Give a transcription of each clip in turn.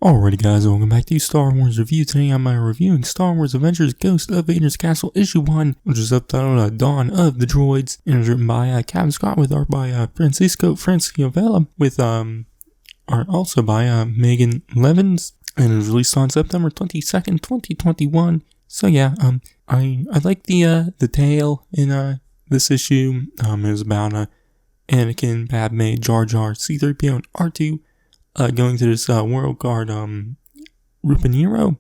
Alrighty guys, welcome back to Star Wars Review. Today I'm reviewing Star Wars Adventures Ghost of Vader's Castle Issue 1, which is subtitled Dawn of the Droids, and is written by Kevin Scott with art by Francisco Franciavella, with art also by Megan Levins, and it was released on September 22nd, 2021. So yeah, I like the tale in this issue. It was about Anakin, Padme, Jar Jar, C-3PO, and R2 going to this world called Rupaniro,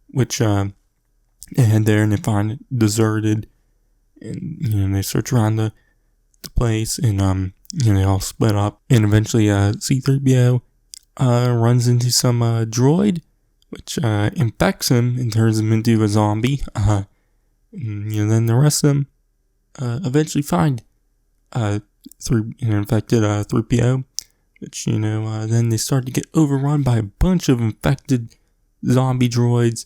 which they head there and they find it deserted, and they search around the place, and they all split up, and eventually C-3PO runs into some droid, which infects him and turns him into a zombie. And, then the rest of them eventually find infected 3PO. Which, then they start to get overrun by a bunch of infected zombie droids,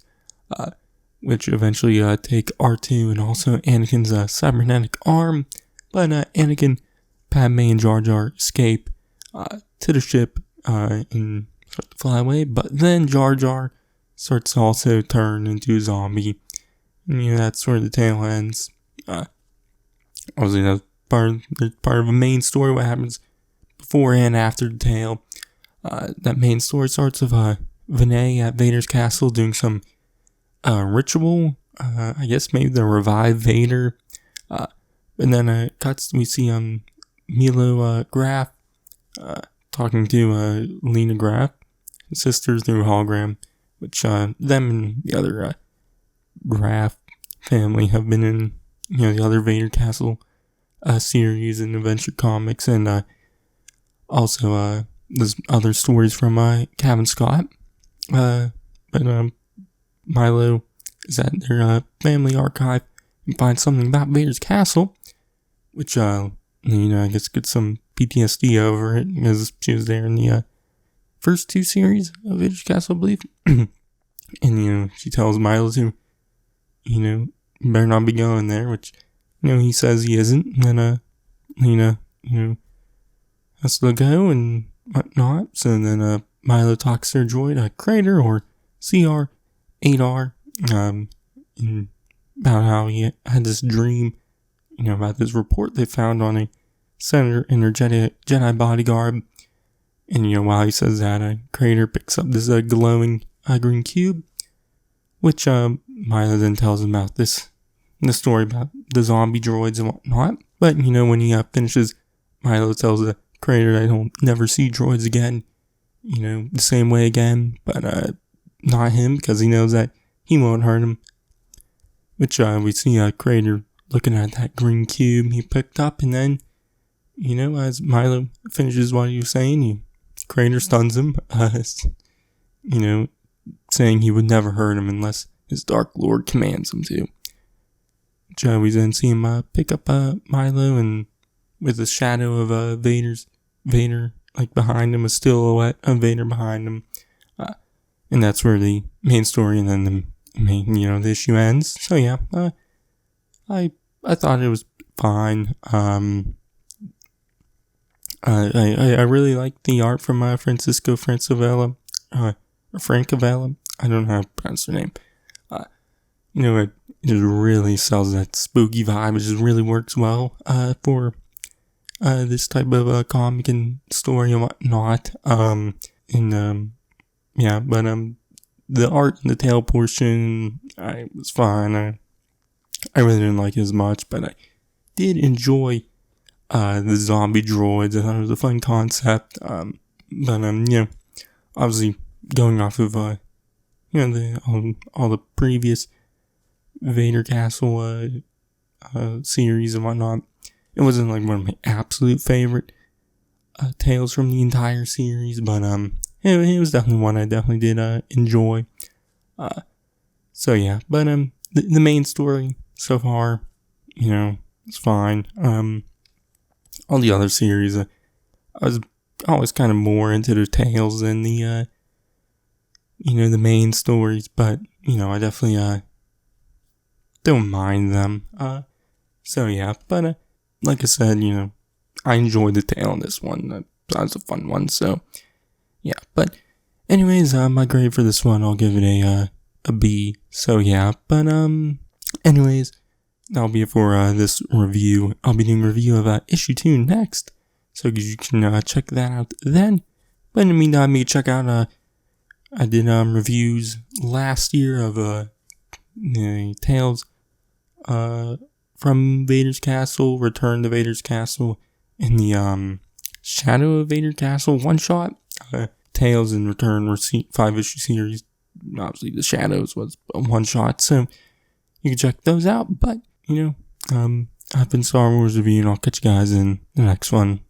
which eventually take R2 and also Anakin's cybernetic arm. But Anakin, Padme, and Jar Jar escape to the ship and start to fly away. But then Jar Jar starts to also turn into a zombie. And, that's where the tale ends. Obviously, that's part of a main story, what happens before and after the tale. That main story starts with Vinay at Vader's castle doing some ritual. I guess maybe to revive Vader. And then cuts, we see Milo Graff talking to Lena Graff, his sisters, through hologram, which them and the other Graff family have been in the other Vader Castle series and adventure comics, and also, there's other stories from Kevin Scott, but Milo is at their family archive and finds something about Vader's castle, which, I guess gets some PTSD over it, because she was there in the first two series of Vader's castle, I believe. And, she tells Milo to, better not be going there, which, he says he isn't, and then, Lena, has to go and whatnot. So then Milo talks to her droid, Crater, or CR-8R, about how he had this dream, about this report they found on a senator and her Jedi bodyguard. And, while he says that, Crater picks up this glowing green cube, which Milo then tells him about the story about the zombie droids and whatnot. But, when he finishes, Milo tells the Crater that he'll never see droids again, the same way again, but not him, because he knows that he won't hurt him. Which we see Crater looking at that green cube he picked up, and then, as Milo finishes what he was saying, Crater stuns him, saying he would never hurt him unless his Dark Lord commands him to. Which we then see him pick up Milo, and with the shadow of Vader, like behind him, a silhouette of Vader behind him. And that's where the main story and then the main, the issue ends. So yeah, I thought it was fine. I really like the art from Francisco Franciavella, or Francavella. I don't know how to pronounce her name. It just really sells that spooky vibe. It just really works well for this type of comic and story and whatnot. But the art and the tale portion, I was fine. I really didn't like it as much, but I did enjoy the zombie droids. I thought it was a fun concept. Obviously going off of all the previous Vader Castle series and whatnot, it wasn't like one of my absolute favorite tales from the entire series, but it was definitely one I definitely did enjoy. So yeah, but the main story so far, it's fine. All the other series, I was always kind of more into the tales than the the main stories, but I definitely don't mind them. So yeah, but like I said, I enjoyed the tale in this one. That was a fun one. So yeah, but Anyways, my grade for this one, I'll give it a B. So yeah, but anyways, that'll be it for this review. I'll be doing a review of issue 2 next, so you can check that out then. But in the meantime, you can check out I did reviews last year of Tales from Vader's Castle, Return to Vader's Castle, and the Shadow of Vader Castle one shot. Tales and Return were 5-issue series. Obviously, the Shadows was a one shot, so you can check those out. But I've been Star Wars Review, and I'll catch you guys in the next one.